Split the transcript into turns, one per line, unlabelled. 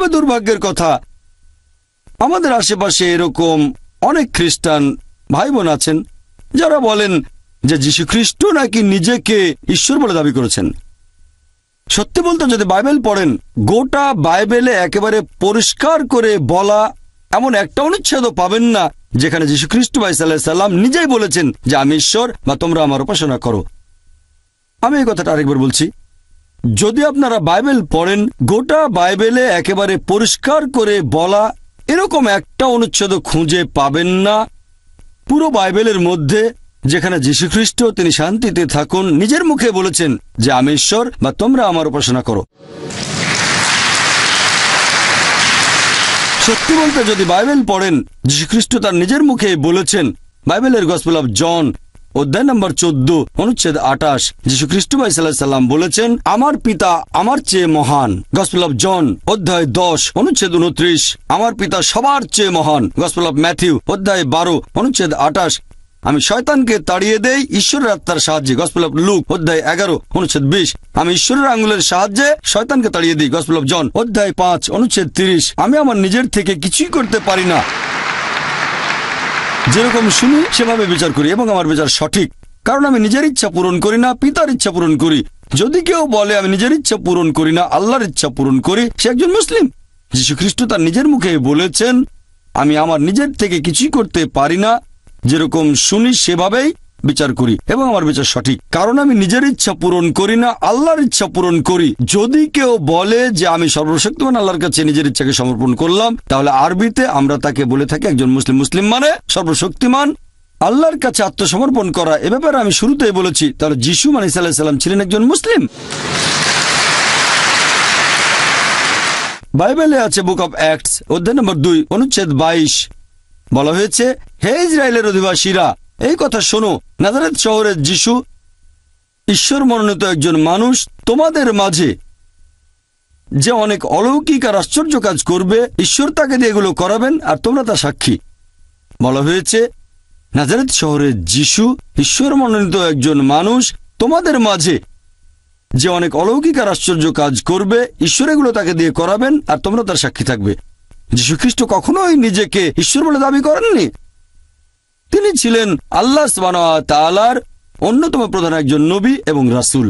তবে দুর্ভাগ্যের কথা, আমাদের আশেপাশে এরকম অনেক খ্রিস্টান ভাই বোন আছেন যারা বলেন যে যীশু খ্রিস্ট নাকি নিজেকে ঈশ্বর বলে দাবি করেছেন। সত্যি বলতে যদি বাইবেল পড়েন, গোটা বাইবেলে একেবারে পরিষ্কার করে বলা এমন একটা অনুচ্ছেদও পাবেন না যেখানে যীশু খ্রিস্ট ভাই সাল্লাম নিজেই বলেছেন যে আমি ঈশ্বর বা তোমরা আমার উপাসনা করো। আমি এই কথাটা আরেকবার বলছি, যদি আপনারা বাইবেল পড়েন, গোটা বাইবেলে একেবারে পরিষ্কার করে বলা এরকম একটা অনুচ্ছেদ খুঁজে পাবেন না পুরো বাইবেলের মধ্যে যেখানে যীশু খ্রিস্ট, তিনি শান্তিতে থাকুন, নিজের মুখে বলেছেন যে আমি ঈশ্বর বা তোমরা আমার উপাসনা করো। সত্যি বলতে যদি বাইবেল পড়েন, যীশু খ্রিস্ট তার নিজের মুখে বলেছেন, বাইবেলের গসপেল অফ জন অধ্যায় নম্বর 14 অনুচ্ছেদ 28, যীশু খ্রিস্ট ভাই সাল্লাম বলেছেন আমার পিতা আমার চেয়ে মহান। গসপেল অফ জন অধ্যায় 10 অনুচ্ছেদ 29, আমার পিতা সবার চেয়ে মহান। গসপেল অফ ম্যাথিউ অধ্যায় 12 অনুচ্ছেদ 28, আমি শয়তানকে তাড়িয়ে দেই ঈশ্বরের আত্মার সাহায্যে। গসপেল অফ লুক অধ্যায় 11 অনুচ্ছেদ 20, আমি ঈশ্বরের আঙ্গুলের সাহায্যে শয়তানকে তাড়িয়ে দিই। গসপেল অফ জন অধ্যায় 5 অনুচ্ছেদ 30, আমি আমার নিজের থেকে কিছুই করতে পারি না, যেরকম শুনি সেভাবে বিচার করি এবং আমার বিচার সঠিক, কারণ আমি নিজের ইচ্ছা পূরণ করি না, পিতার ইচ্ছা পূরণ করি। যদি কেউ বলে আমি নিজের ইচ্ছা পূরণ করি না, আল্লাহর ইচ্ছা পূরণ করি, সে একজন মুসলিম। যীশু খ্রিস্ট তার নিজের মুখে বলেছেন আমি আমার নিজের থেকে কিছুই করতে পারি না, যেরকম শুনি সেভাবেই বিচার করি এবং আমার বিচার সঠিক, কারণ আমি নিজের ইচ্ছা পূরণ করি না, আল্লাহর ইচ্ছা পূরণ করি। যদি কেউ বলে যে আমি সর্বশক্তিমান আল্লাহর কাছে নিজের ইচ্ছাকে সমর্পণ করলাম, তাহলে আরবিতে আমরা তাকে বলে থাকি একজন মুসলিম। মুসলিম মানে সর্বশক্তিমান আল্লাহর কাছে আত্মসমর্পণ করা। এ ব্যাপারে আমি শুরুতেই বলেছি, তাহলে যীশু আলাইহিস সালাম ছিলেন একজন মুসলিম। বাইবেলে আছে বুক অব অ্যাক্টস অধ্যায় নম্বর 2 অনুচ্ছেদ 22, বলা হয়েছে হে ইসরায়েলের অধিবাসীরা, এই কথা শোনো, নাজারেত শহরের যীশু ঈশ্বর মনোনীত একজন মানুষ, তোমাদের মাঝে যে অনেক অলৌকিক আর আশ্চর্য কাজ করবে, ঈশ্বর তাকে দিয়ে এগুলো করাবেন আর তোমরা তা সাক্ষী। বলা হয়েছে নাজারেত শহরের যীশু ঈশ্বর মনোনীত একজন মানুষ, তোমাদের মাঝে যে অনেক অলৌকিক আর আশ্চর্য কাজ করবে, ঈশ্বর এগুলো তাকে দিয়ে করাবেন আর তোমরা তার সাক্ষী থাকবে। যীশু খ্রিস্ট কখনোই নিজেকে ঈশ্বর বলে দাবি করেননি। তিনি ছিলেন আল্লাহ সুবহানাহু ওয়া তাআলার অন্যতম প্রধান একজন নবী এবং রাসূল।